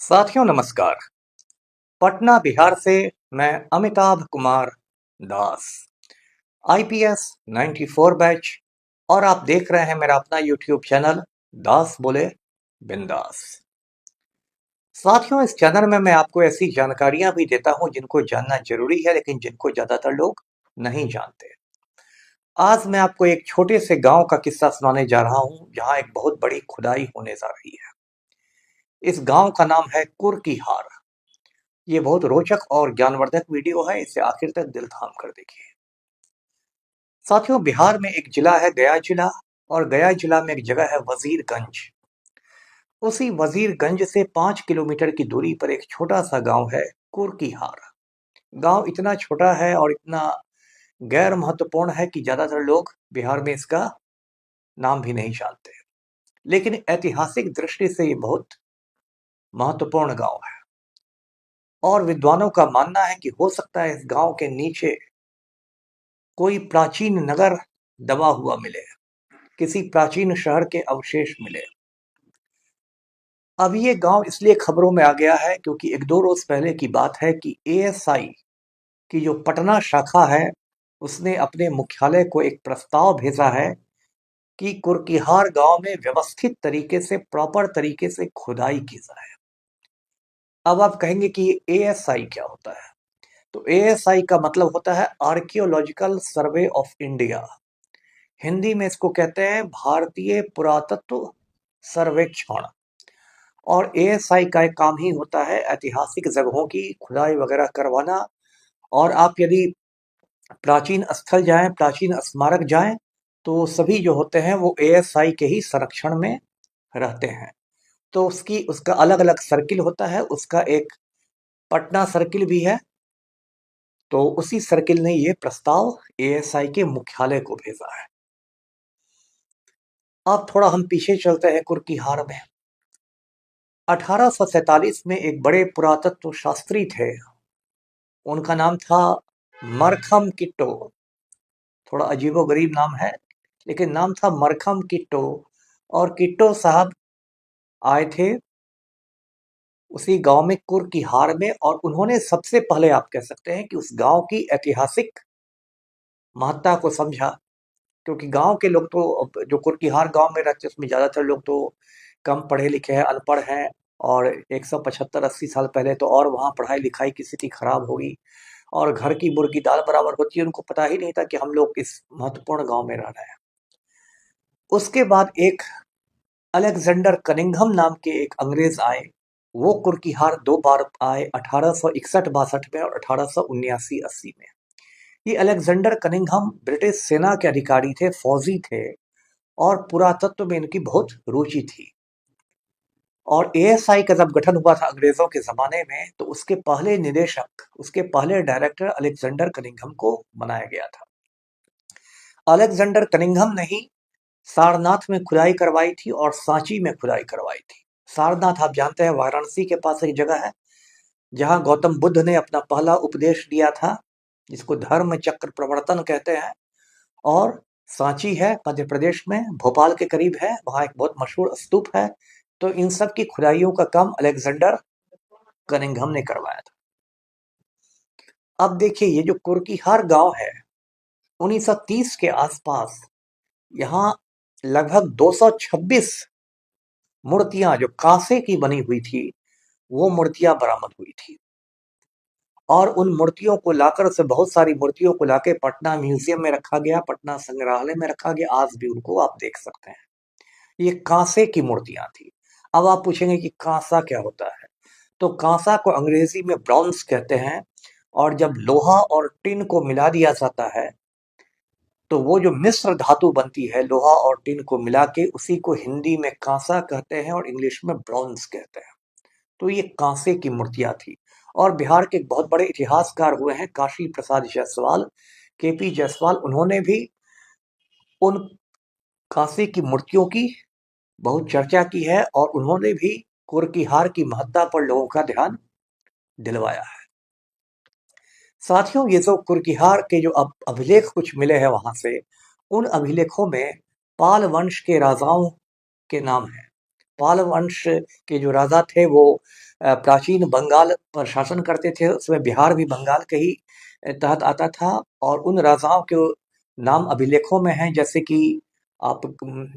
साथियों नमस्कार। पटना बिहार से मैं अमिताभ कुमार दास, आईपीएस 94 बैच, और आप देख रहे हैं मेरा अपना यूट्यूब चैनल दास बोले बिंदास। साथियों, इस चैनल में मैं आपको ऐसी जानकारियां भी देता हूं जिनको जानना जरूरी है, लेकिन जिनको ज्यादातर लोग नहीं जानते। आज मैं आपको एक छोटे से गांव का किस्सा सुनाने जा रहा हूं जहां एक बहुत बड़ी खुदाई होने जा रही है। इस गांव का नाम है कुर्कीहार। ये बहुत रोचक और ज्ञानवर्धक वीडियो है, इसे आखिर तक दिल थाम कर देखिए। साथियों, बिहार में एक जिला है गया जिला, और गया जिला में एक जगह है वजीरगंज। उसी वजीरगंज से 5 किलोमीटर की दूरी पर एक छोटा सा गांव है कुर्कीहार। गांव इतना छोटा है और इतना गैर महत्वपूर्ण है कि ज्यादातर लोग बिहार में इसका नाम भी नहीं जानते, लेकिन ऐतिहासिक दृष्टि से ये बहुत महत्वपूर्ण गांव है। और विद्वानों का मानना है कि हो सकता है इस गांव के नीचे कोई प्राचीन नगर दबा हुआ मिले, किसी प्राचीन शहर के अवशेष मिले। अब ये गांव इसलिए खबरों में आ गया है क्योंकि एक दो रोज पहले की बात है कि एएसआई की जो पटना शाखा है उसने अपने मुख्यालय को एक प्रस्ताव भेजा है कि कुर्कीहार गांव में व्यवस्थित तरीके से, प्रॉपर तरीके से खुदाई की जाए। अब आप कहेंगे कि एएसआई क्या होता है? तो एएसआई का मतलब होता है archaeological survey of India. Hindi में इसको कहते हैं भारतीय पुरातत्व सर्वेक्षण। और एएसआई का एक काम ही होता है ऐतिहासिक जगहों की खुदाई वगैरह करवाना। और आप यदि प्राचीन स्थल जाएं, प्राचीन स्मारक जाएं, तो सभी जो होते हैं वो एएसआई के ही संरक्षण में रहते हैं। तो उसका अलग अलग सर्किल होता है। उसका एक पटना सर्किल भी है। तो उसी सर्किल ने ये प्रस्ताव एएसआई के मुख्यालय को भेजा है। अब थोड़ा हम पीछे चलते हैं कुर्कीहार में। 1847 में एक बड़े पुरातत्व शास्त्री थे। उनका नाम था मरखम किट्टो। थोड़ा अजीबोगरीब नाम है, लेकिन नाम था मरखम किट्टो। और किट्टो साहब आए थे उसी गांव में कुर्कीहार में, और उन्होंने सबसे पहले, आप कह सकते हैं कि उस गांव की ऐतिहासिक महत्ता को समझा। क्योंकि गांव के लोग तो, जो कुर्कीहार गांव में रहते हैं उसमें ज्यादातर लोग तो कम पढ़े लिखे हैं, अनपढ़ हैं। और 175-80 साल पहले तो और वहाँ पढ़ाई लिखाई की स्थिति खराब होगी, और घर की मुर्गी दाल बराबर होती है। उनको पता ही नहीं था कि हम लोग इस महत्वपूर्ण गांव में रह रहे हैं। उसके बाद एक अलेक्जेंडर कनिंघम नाम के एक अंग्रेज आए। वो कुर्कीहार दो बार आए, 1861-62 में और 1879-80 में। ये अलेक्जेंडर कनिंघम ब्रिटिश सेना के अधिकारी थे, फौजी थे, और पुरातत्व में इनकी बहुत रुचि थी। और एएसआई का जब गठन हुआ था अंग्रेजों के जमाने में, तो उसके पहले निदेशक, उसके पहले डायरेक्टर अलेक्जेंडर कनिंघम को बनाया गया था। अलेक्जेंडर कनिंघम ने ही सारनाथ में खुदाई करवाई थी और सांची में खुदाई करवाई थी। सारनाथ आप जानते हैं वाराणसी के पास एक जगह है जहां गौतम बुद्ध ने अपना पहला उपदेश दिया था, जिसको धर्म चक्र प्रवर्तन कहते हैं। और सांची है मध्य प्रदेश में, भोपाल के करीब है, वहां एक बहुत मशहूर स्तूप है। तो इन सब की खुदाइयों का काम अलेक्जेंडर कनिंघम ने करवाया था। अब देखिए, ये जो कुर्कीहार गांव है, 1930 के आसपास यहाँ लगभग 226 मूर्तियां जो कांसे की बनी हुई थी, वो मूर्तियां बरामद हुई थी। और उन मूर्तियों को लाकर, से बहुत सारी मूर्तियों को लाके पटना म्यूजियम में रखा गया, पटना संग्रहालय में रखा गया। आज भी उनको आप देख सकते हैं। ये कांसे की मूर्तियां थी। अब आप पूछेंगे कि कांसा क्या होता है? तो कांसा को अंग्रेजी में ब्रॉन्ज कहते हैं। और जब लोहा और टिन को मिला दिया जाता है, तो वो जो मिश्र धातु बनती है लोहा और टिन को मिला के, उसी को हिंदी में कांसा कहते हैं और इंग्लिश में ब्रॉन्ज कहते हैं। तो ये कांसे की मूर्तियां थी। और बिहार के एक बहुत बड़े इतिहासकार हुए हैं काशी प्रसाद जायसवाल, केपी जायसवाल। उन्होंने भी उन कांसे की मूर्तियों की बहुत चर्चा की है, और उन्होंने भी कुर्कीहार की महत्ता पर लोगों का ध्यान दिलवाया है। साथियों, ये जो कुर्कीहार के जो अब अभिलेख कुछ मिले हैं वहां से, उन अभिलेखों में पाल वंश के राजाओं के नाम हैं। पाल वंश के जो राजा थे वो प्राचीन बंगाल पर शासन करते थे, उसमें बिहार भी बंगाल के ही तहत आता था। और उन राजाओं के नाम अभिलेखों में हैं, जैसे कि आप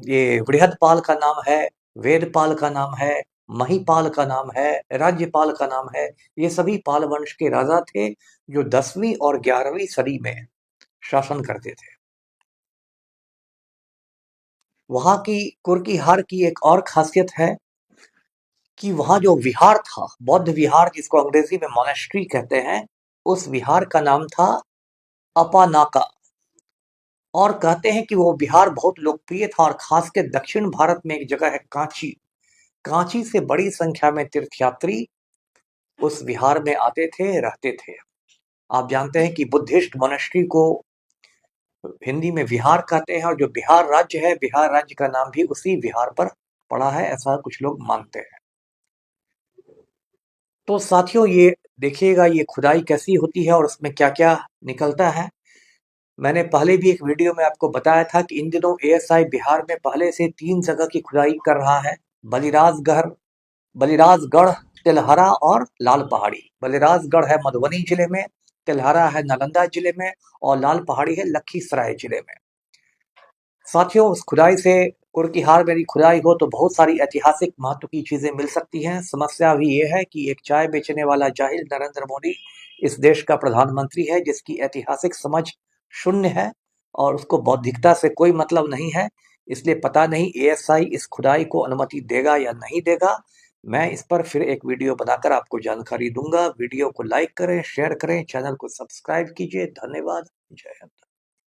ये बृहदपाल का नाम है, वेदपाल का नाम है, महिपाल का नाम है, राज्यपाल का नाम है। ये सभी पाल वंश के राजा थे जो 10वीं और 11वीं सदी में शासन करते थे। वहां की कुर्की हार की एक और खासियत है कि वहां जो विहार था, बौद्ध विहार जिसको अंग्रेजी में मोनेस्ट्री कहते हैं, उस विहार का नाम था अपानाका। और कहते हैं कि वो विहार बहुत लोकप्रिय था, और खास के दक्षिण भारत में एक जगह है कांची। कांची से बड़ी संख्या में तीर्थयात्री उस विहार में आते थे, रहते थे। आप जानते हैं कि बुद्धिस्ट मोनेस्ट्री को हिंदी में विहार कहते हैं, और जो बिहार राज्य है, बिहार राज्य का नाम भी उसी विहार पर पड़ा है, ऐसा कुछ लोग मानते हैं। तो साथियों, ये देखिएगा ये खुदाई कैसी होती है और उसमें क्या क्या निकलता है। मैंने पहले भी एक वीडियो में आपको बताया था कि इन दिनों एएसआई बिहार में पहले से 3 जगह की खुदाई कर रहा है। बलिराजगढ़, बलिराजगढ़, तिलहरा और लाल पहाड़ी। बलिराजगढ़ है मधुबनी जिले में, तिलहरा है नालंदा जिले में, और लाल पहाड़ी है लखीसराय जिले में। साथियों, उस खुदाई से कुर्कीहार में यदि खुदाई हो तो बहुत सारी ऐतिहासिक महत्व की चीजें मिल सकती हैं। समस्या अभी ये है कि एक चाय बेचने वाला जाहिल नरेंद्र मोदी इस देश का प्रधानमंत्री है, जिसकी ऐतिहासिक समझ शून्य है और उसको बौद्धिकता से कोई मतलब नहीं है। इसलिए पता नहीं एएसआई इस खुदाई को अनुमति देगा या नहीं देगा। मैं इस पर फिर एक वीडियो बनाकर आपको जानकारी दूंगा। वीडियो को लाइक करें, शेयर करें, चैनल को सब्सक्राइब कीजिए। धन्यवाद। जय हिंद।